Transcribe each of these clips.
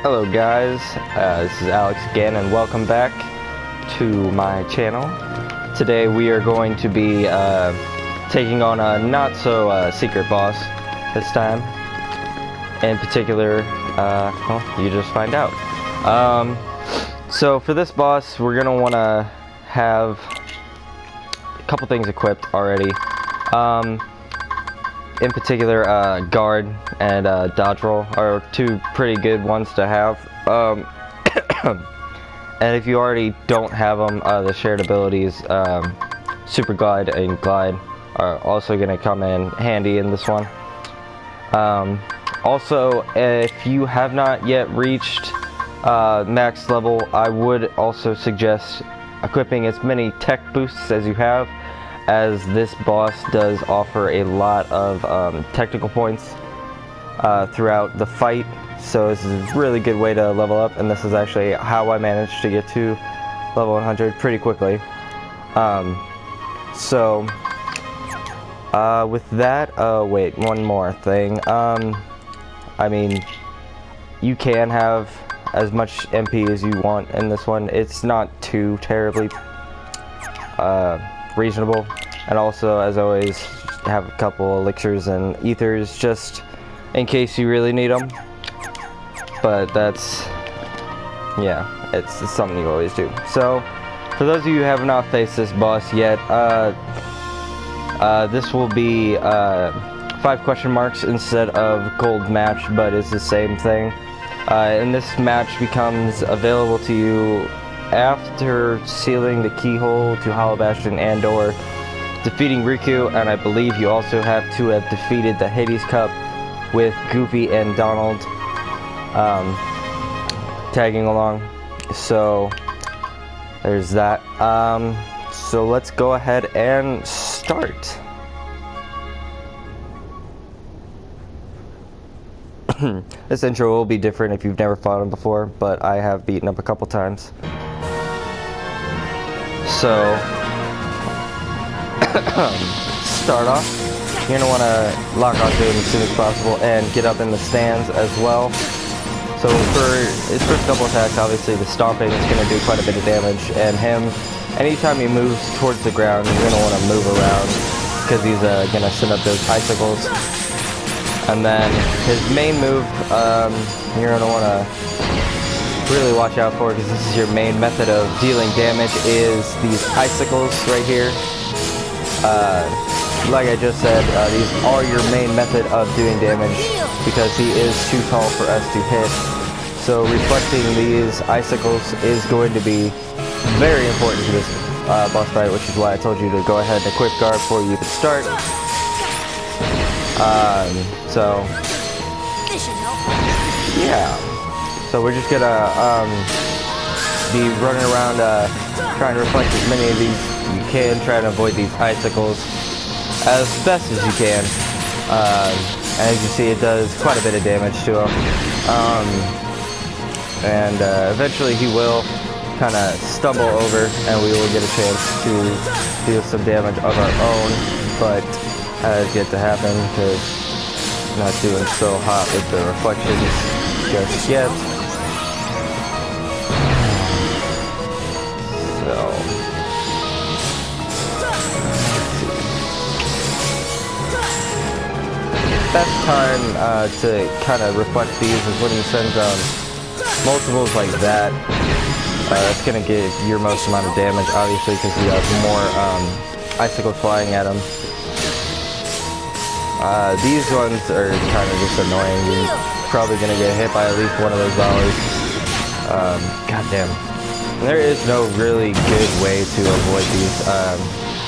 Hello guys, this is Alex again and welcome back to my channel. Today we are going to be taking on a not so secret boss this time. In particular, well, you just find out. So for this boss we're going to want to have a couple things equipped already. In particular, guard and dodge roll are two pretty good ones to have. And if you already don't have them, the shared abilities, super glide and glide, are also going to come in handy in this one. Also, if you have not yet reached max level, I would also suggest equipping as many tech boosts as you have, as this boss does offer a lot of technical points throughout the fight. So this is a really good way to level up, and this is actually how I managed to get to level 100 pretty quickly. With that, wait, one more thing. I mean, you can have as much MP as you want in this one. It's not too terribly reasonable, and also, as always, have a couple elixirs and ethers just in case you really need them. But that's, yeah, it's something you always do. So for those of you who have not faced this boss yet, this will be 5 question marks instead of gold match, but it's the same thing. And this match becomes available to you after sealing the keyhole to Hollow Bastion and/or defeating Riku, and I believe you also have to have defeated the Hades Cup with Goofy and Donald tagging along. So there's that. So let's go ahead and start. This intro will be different if you've never fought him before, but I have beaten up a couple times. So, start off, you're going to want to lock onto him as soon as possible and get up in the stands as well. So for his first couple attacks, obviously the stomping is going to do quite a bit of damage, and him, anytime he moves towards the ground, you're going to want to move around because he's going to send up those icicles. And then his main move, you're going to want to really watch out for, because this is your main method of dealing damage, is these icicles right here. Like I just said, these are your main method of doing damage because he is too tall for us to hit. So reflecting these icicles is going to be very important to this boss fight, which is why I told you to go ahead and equip guard before you even start. Yeah. So we're just gonna be running around trying to reflect as many of these you can, try to avoid these icicles as best as you can. As you see, it does quite a bit of damage to him. And eventually he will kind of stumble over and we will get a chance to deal some damage of our own, but that has yet to happen because I'm not doing so hot with the reflections just yet. Best time to kind of reflect these is when he sends multiples like that. That's going to give your most amount of damage, obviously, because you have more icicles flying at him. These ones are kind of just annoying. You're probably going to get hit by at least one of those volleys. God damn. There is no really good way to avoid these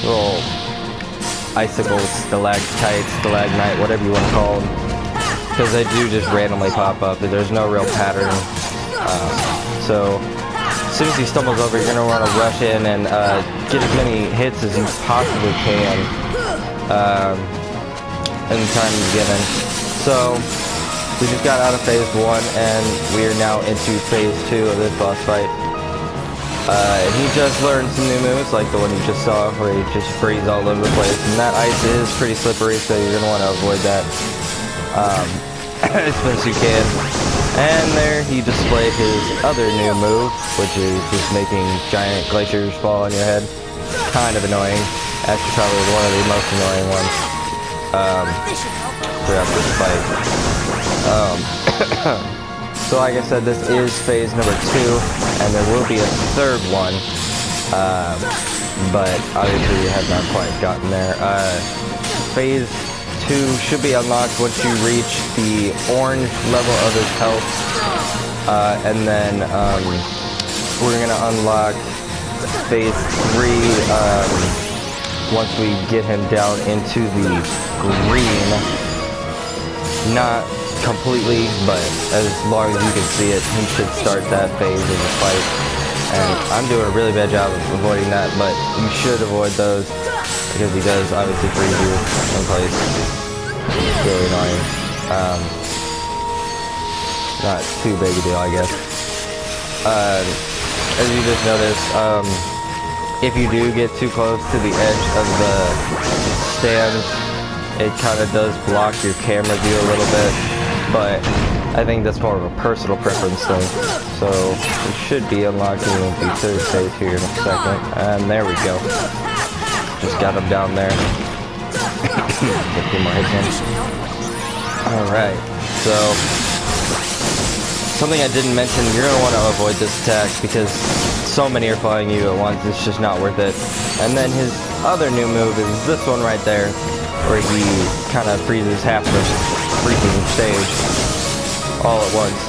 little icicles, stalactites, stalagmite, whatever you want to call them, because they do just randomly pop up. There's no real pattern. So as soon as he stumbles over, you're going to want to rush in and get as many hits as you possibly can in the time given. So we just got out of phase 1 and we are now into phase 2 of this boss fight. He just learned some new moves, like the one you just saw, where he just frees all over the place, and that ice is pretty slippery, so you're going to want to avoid that as best you can. And there he displayed his other new move, which is just making giant glaciers fall on your head. Kind of annoying. Actually, probably one of the most annoying ones throughout this fight. So like I said, this is phase number 2, and there will be a third one, but obviously we have not quite gotten there. Phase 2 should be unlocked once you reach the orange level of his health, and then we're going to unlock phase 3 once we get him down into the green. Not completely, but as long as you can see it, he should start that phase of the fight. And I'm doing a really bad job of avoiding that, but you should avoid those because he does obviously freeze you in place. It's really annoying. Not too big a deal, I guess. As you just noticed, if you do get too close to the edge of the stands, it kind of does block your camera view a little bit, but I think that's more of a personal preference thing. So we should be unlocking the third phase here in a second, and there we go. Just got him down there. Get a few more hits in. Alright, so something I didn't mention, you're going to want to avoid this attack because so many are following you at once, it's just not worth it. And then his other new move is this one right there, where he kind of freezes half the freaking stage all at once.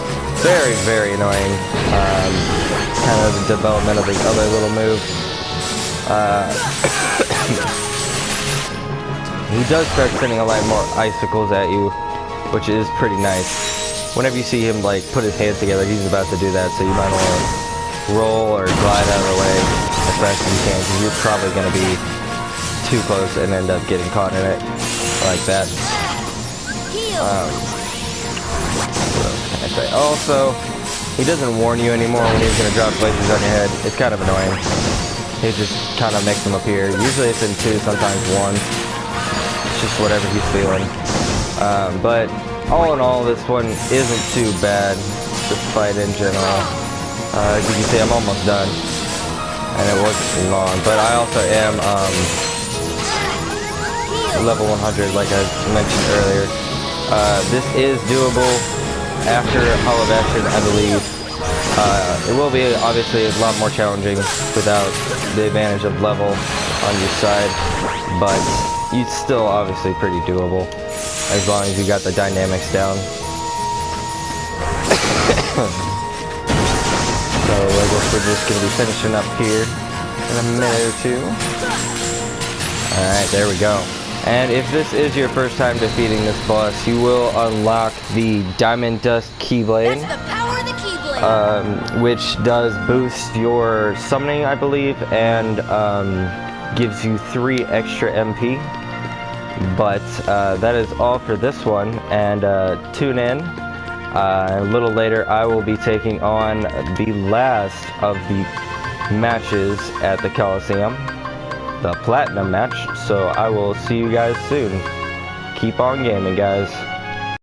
Very, very annoying. Kind of the development of his other little move. He does start sending a lot more icicles at you, which is pretty nice. Whenever you see him like put his hands together, he's about to do that, so you might want to roll or glide out of the way as fast as you can, because you're probably going to be too close and end up getting caught in it like that. What else can I say? Also, he doesn't warn you anymore when he's going to drop glaciers on your head. It's kind of annoying. He just kind of makes them appear. Usually it's in 2, sometimes 1. It's just whatever he's feeling. But all in all, this one isn't too bad, this fight in general. As you can see, I'm almost done, and it wasn't long. But I also am level 100, like I mentioned earlier. This is doable after Hall of Action, I believe. It will be obviously a lot more challenging without the advantage of level on your side, but it's still obviously pretty doable as long as you got the dynamics down. So I guess we're just going to be finishing up here in a minute or two. Alright, there we go. And if this is your first time defeating this boss, you will unlock the Diamond Dust Keyblade. That's the power of the Keyblade. Which does boost your summoning, I believe, and gives you 3 extra MP. But that is all for this one, and tune in. A little later, I will be taking on the last of the matches at the Coliseum, the Platinum match, so I will see you guys soon. Keep on gaming, guys.